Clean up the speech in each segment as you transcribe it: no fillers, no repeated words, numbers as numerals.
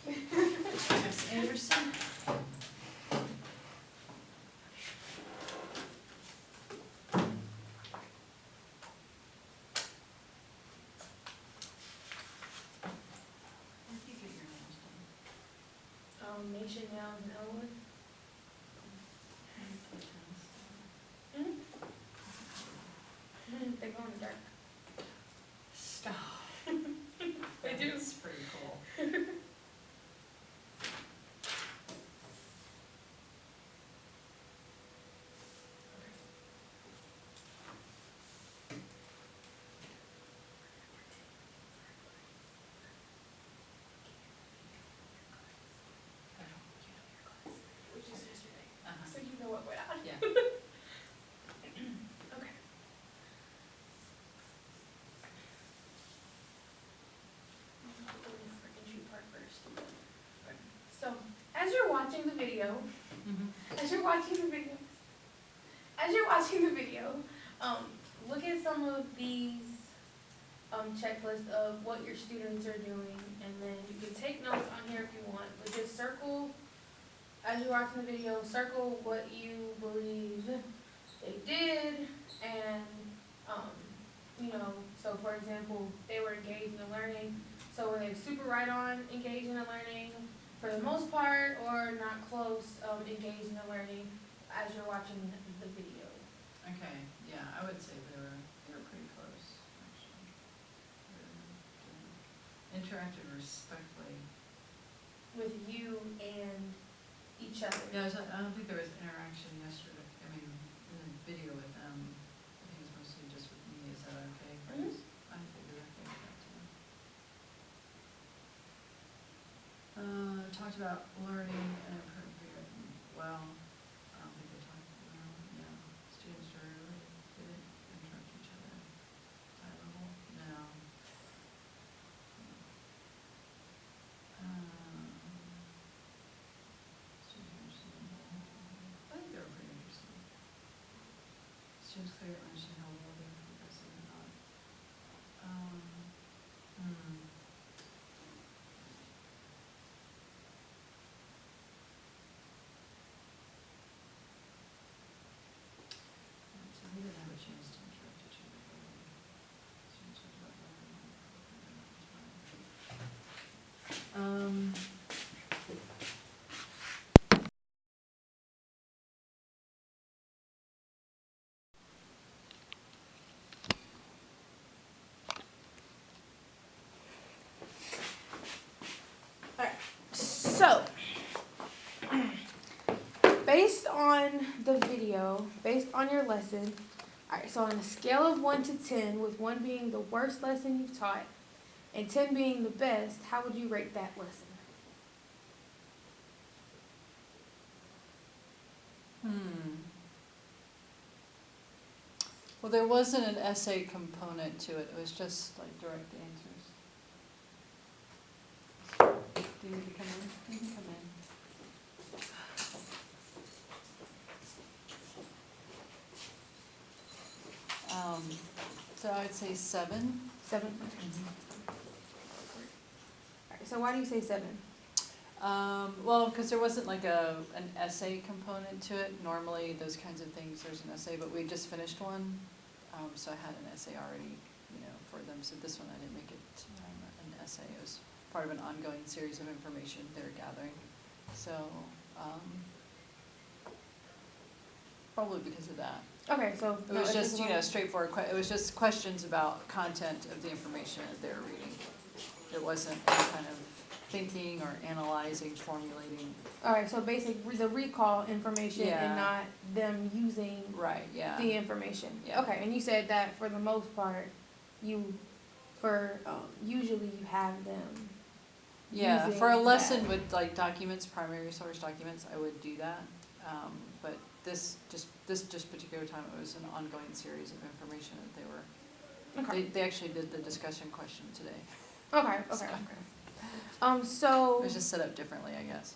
Miss Anderson? Where did you get your nails done? Nation Nails in Elwood. They go in the dark. Stop. They do. It's pretty cool. Which is yesterday. Uh-huh. So you know what went on. Yeah. Okay. For entry part first. So, as you're watching the video, look at some of these checklists of what your students are doing, and then you can take notes on here if you want, but just circle, as you're watching the video, circle what you believe they did, and, so for example, they were engaged in the learning, so were they super right on engaged in the learning for the most part, or not close, engaged in the learning as you're watching the video? Okay, yeah, I would say they were pretty close, actually. Interacted respectfully. With you and each other? Yeah, I don't think there was interaction yesterday, in the video with them. I think it's mostly just with me. Is that okay? Mhm. I think they're okay with that too. Talked about learning and improving. Well, I don't think they talked, no. Students are really, they didn't interrupt each other. High level, no. I think they were pretty interesting. Students clearly understand how well they are progressing or not. So we didn't have a chance to interrupt each other. Students talked about learning. So, based on the video, based on your lesson, alright, so on a scale of 1 to 10, with 1 being the worst lesson you've taught, and 10 being the best, how would you rate that lesson? Well, there wasn't an essay component to it. It was just like direct answers. Do you need to come in? You can come in. So I'd say 7. 7? Alright, so why do you say 7? Well, because there wasn't like an essay component to it. Normally, those kinds of things, there's an essay, but we just finished one. So I had an essay already, for them. So this one I didn't make it an essay. It was part of an ongoing series of information they were gathering. So probably because of that. Okay, so It was just, straightforward. It was just questions about content of the information that they were reading. It wasn't any kind of thinking or analyzing, formulating. Alright, so basically the recall information and not them using Right, yeah. the information. Yeah. Okay, and you said that for the most part, usually you have them. Yeah, using for a lesson that. with like documents, primary source documents, I would do that. But this particular time, it was an ongoing series of information that they were, Okay. they actually did the discussion question today. Okay. So- So It was just set up differently, I guess.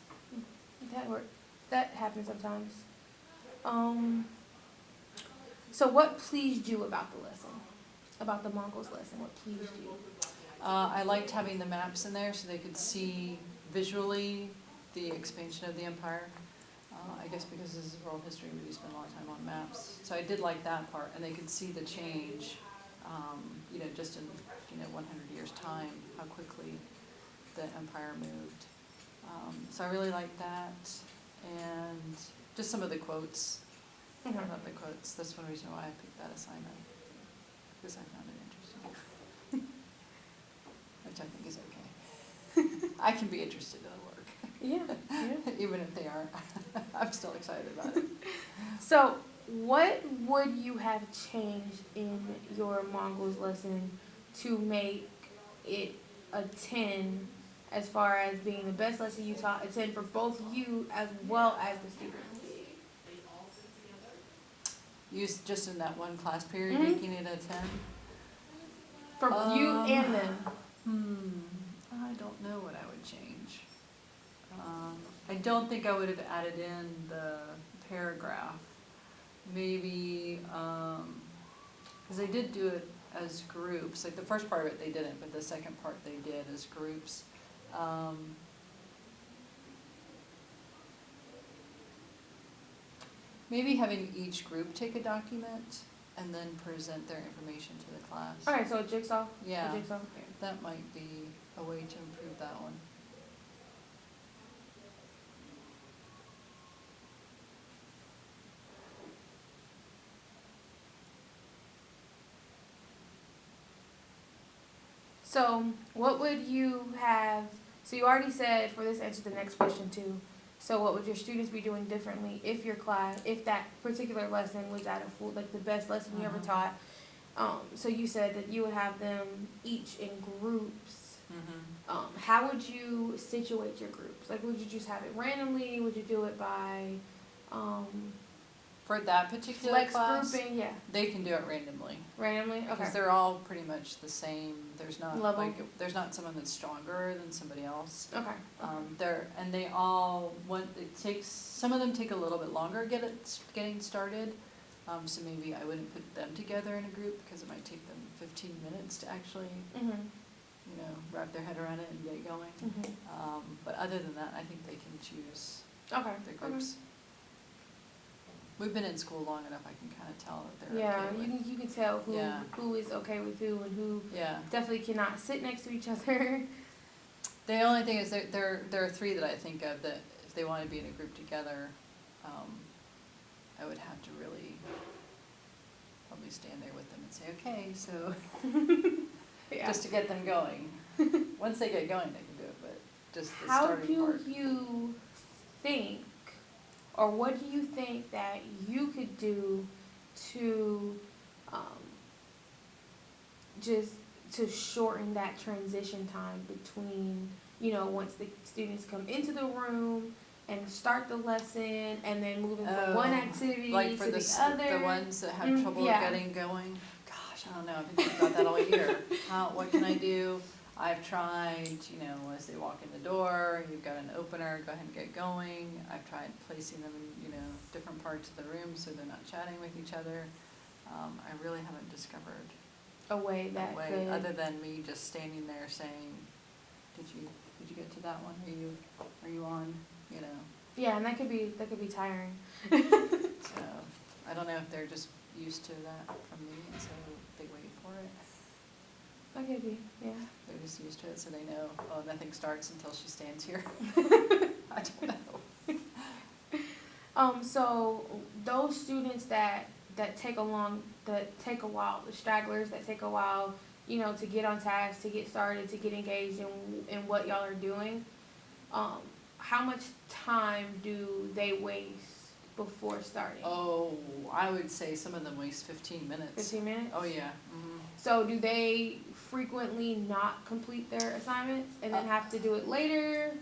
that happens sometimes. So what pleased you about the lesson? About the Mongols lesson? What pleased you? I liked having the maps in there so they could see visually the expansion of the empire. I guess because this is world history, we do spend a lot of time on maps. So I did like that part, and they could see the change, just in, 100 years' time, how quickly the empire moved. So I really liked that, and just some of the quotes. I love the quotes. That's one reason why I picked that assignment, because I found it interesting. Which I think is okay. I can be interested in the work. Yeah. Even if they aren't. I'm still excited about it. So what would you have changed in your Mongols lesson to make it a 10 as far as being the best lesson you taught, a 10 for both you as well as the students? Just in that one class period, Mhm. making it a 10? For you and them. I don't know what I would change. I don't think I would have added in the paragraph. Maybe, because they did do it as groups. Like the first part of it they didn't, but the second part they did as groups. Maybe having each group take a document and then present their information to the class. All right, so a jigsaw. Yeah. A jigsaw. Okay. That might be a way to improve that one. So what would you have? So you already said for this answer the next question too. So what would your students be doing differently if your class, if that particular lesson was at a full, like the best lesson you ever taught? So you said that you would have them each in groups. How would you situate your groups? Like, would you just have it randomly? Would you do it by For that particular flex class, grouping? Yeah, they can do it randomly. randomly. Okay. Because they're all pretty much the same. There's not Level. there's not someone that's stronger than somebody else. Okay. They all some of them take a little bit longer getting started. So maybe I wouldn't put them together in a group because it might take them 15 minutes to actually, wrap their head around it and get going. But other than that, I think they can choose Okay. their groups. We've been in school long enough, I can kind of tell that they're Yeah, okay with. you can tell who Yeah. who is okay with who and who Yeah. definitely cannot sit next to each other. The only thing is there are three that I think of that if they want to be in a group together, I would have to really probably stand there with them and say, okay, so Yeah. just to get them going. Once they get going, they can do it, but just the How starting do part. you think, or what do you think that you could do to just to shorten that transition time between, once the students come into the room and start the lesson and then moving from one activity Like for to the other? the ones that have trouble yeah. getting going. Gosh, I don't know. I've been thinking about that all year. What can I do? I've tried, as they walk in the door, you've got an opener, go ahead and get going. I've tried placing them in, different parts of the room so they're not chatting with each other. I really haven't discovered A way a that way could. other than me just standing there saying, did you get to that one? Are you on? Yeah, and that could be tiring. So I don't know if they're just used to that from me, and so they wait for it. That could be, yeah. They're just used to it, so they know, oh, nothing starts until she stands here. I don't know. So those students that take a while, the stragglers that take a while, to get on task, to get started, to get engaged in what y'all are doing, how much time do they waste before starting? Oh, I would say some of them waste 15 minutes. 15 minutes? Oh, yeah. So do they frequently not complete their assignments and then have to do it later?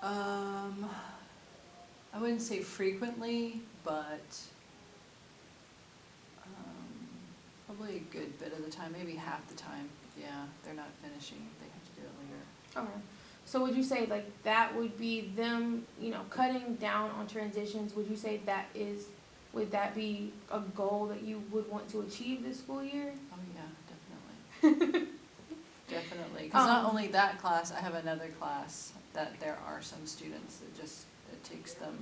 I wouldn't say frequently, but probably a good bit of the time, maybe half the time. Yeah, they're not finishing. They have to do it later. Okay. So would you say that would be them, cutting down on transitions? Would you say that is would that be a goal that you would want to achieve this school year? Oh, yeah, definitely. Definitely, because not only that class, I have another class that there are some students that just, it takes them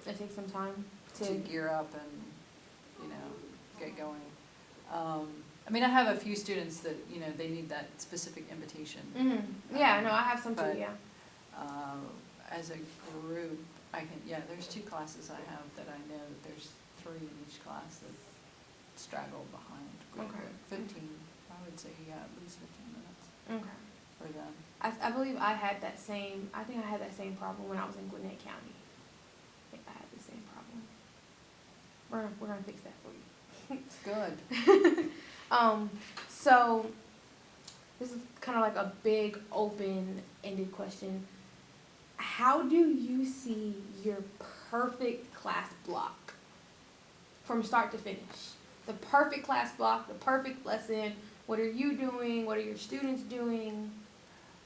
It takes some time to gear up and, you know, get going. I mean, I have a few students that, you know, they need that specific invitation. Mm-hmm. Yeah, no, I have some too, but, yeah. As a group, I can, yeah, there's 2 classes I have that I know that there's 3 in each class that straggle behind. Okay. 15, I would say, yeah, at least 15 minutes Okay. for them. I believe I had that same, I think I had that same problem when I was in Gwinnett County. I think I had the same problem. We're gonna fix that for you. Good. So this is kind of like a big open-ended question. How do you see your perfect class block from start to finish? The perfect class block, the perfect lesson. What are you doing? What are your students doing?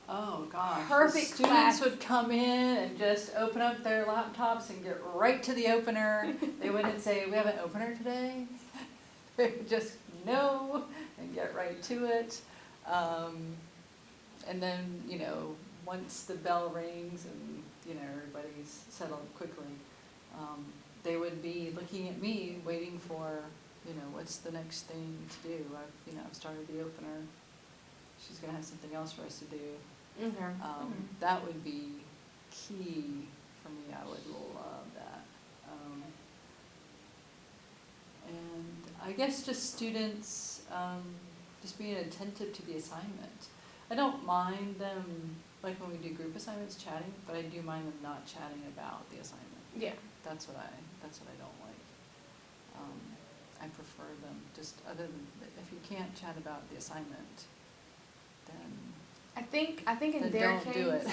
Oh, gosh. Perfect Students class. would come in and just open up their laptops and get right to the opener. They wouldn't say, we have an opener today. They would just know and get right to it. And then, you know, once the bell rings and, you know, everybody's settled quickly, they would be looking at me, waiting for, you know, what's the next thing to do. I've started the opener. She's gonna have something else for us to do. Okay. That would be key for me. I would love that. And I guess just students, just being attentive to the assignment. I don't mind them, like when we do group assignments, chatting, but I do mind them not chatting about the assignment. Yeah. That's what I don't like. I prefer them just, other than, if you can't chat about the assignment, then I think in then their don't case, do it.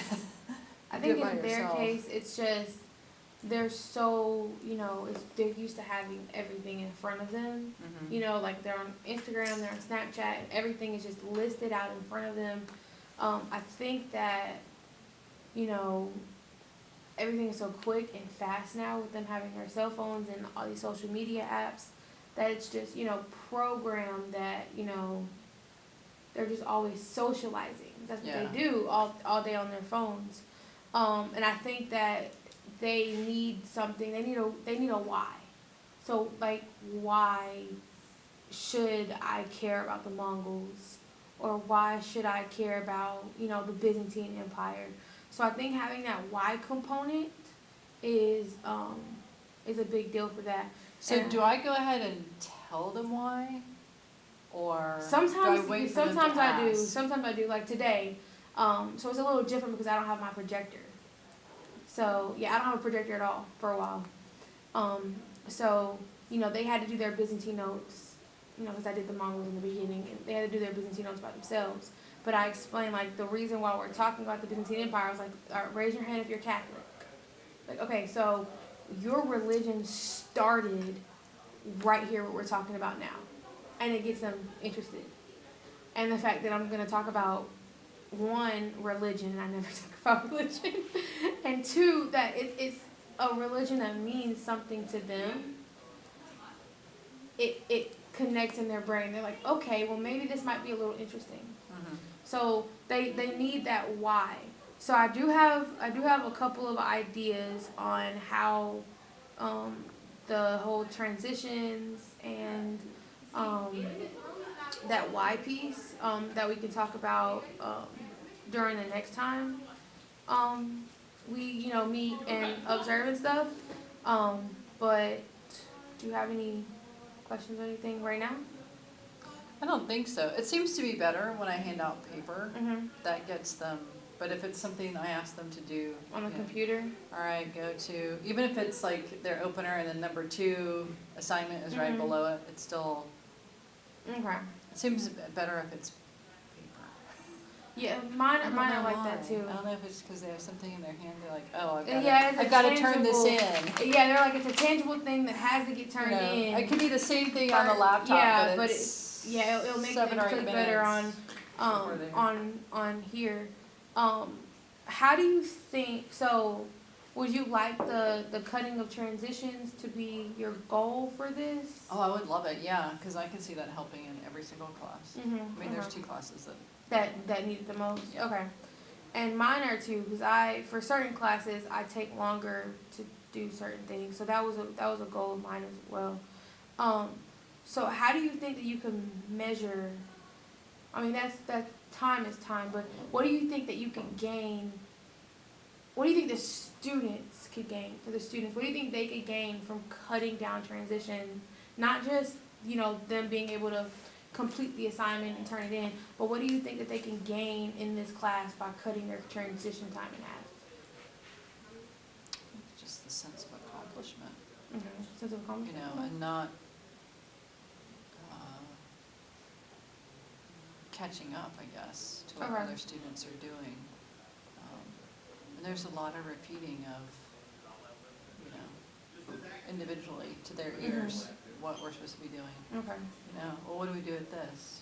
I Do think it by in their yourself. case, it's just they're so, you know, they're used to having everything in front of them. Mhm. You know, like they're on Instagram, they're on Snapchat, and everything is just listed out in front of them. I think that, you know, everything is so quick and fast now with them having their cell phones and all these social media apps that it's just, you know, programmed that, you know, they're just always socializing. That's what Yeah. they do all day on their phones. And I think that they need something. They need a why. So like, why should I care about the Mongols, or why should I care about, you know, the Byzantine Empire? So I think having that why component is a big deal for that. So And do I go ahead and tell them why? Or sometimes do I wait for them to sometimes I do. ask? Sometimes I do. Like today, so it's a little different because I don't have my projector. So yeah, I don't have a projector at all for a while. So you know, they had to do their Byzantine notes, you know, because I did the Mongols in the beginning, and they had to do their Byzantine notes by themselves. But I explained like the reason why we're talking about the Byzantine Empire. I was like, all right, raise your hand if you're Catholic. Like, okay, so your religion started right here, what we're talking about now, and it gets them interested. And the fact that I'm going to talk about, one, religion, and I never talk about religion, and two, that it's a religion that means something to them. It connects in their brain. They're like, okay, well maybe this might be a little interesting. Mhm. So they need that why. So I do have a couple of ideas on how the whole transitions and that why piece that we can talk about during the next time we, you know, meet and observe and stuff. But do you have any questions or anything right now? I don't think so. It seems to be better when I hand out paper. Mm-hmm. That gets them. But if it's something I ask them to do On the you know, computer? all right, go to, even if it's like their opener and then number 2 assignment is right Mhm. below it, it's still, Okay. it seems better if it's paper. Yeah, I mine don't are know like why. that too. I don't know if it's because they have something in their hand. They're like, oh, Yeah, it's a I've got to turn this tangible- in. Yeah, they're like, it's a tangible thing that has to get turned You know, in. it could be the same thing on the Or- laptop, yeah, but but it's it'll make 7 things or 8 click better minutes before they- on here. How do you think, so would you like the cutting of transitions to be your goal for this? Oh, I would love it, yeah, because I can see that helping in every single class. Mm-hmm. I mean, there's 2 classes that, Need it the most? Yeah. Okay. And mine are too, because for certain classes, I take longer to do certain things. So that was a goal of mine as well. So how do you think that you can measure, I mean, that time is time, but what do you think that you can gain? What do you think the students could gain for the students? What do you think they could gain from cutting down transition? Not just, them being able to complete the assignment and turn it in, but what do you think that they can gain in this class by cutting their transition time in half? just the sense of accomplishment, Mm-hmm. Sense of accomplishment. and not catching up, I guess, to what Okay. other students are doing. And there's a lot of repeating of, individually to their ears, what we're supposed to be doing. Okay. Well, what do we do at this?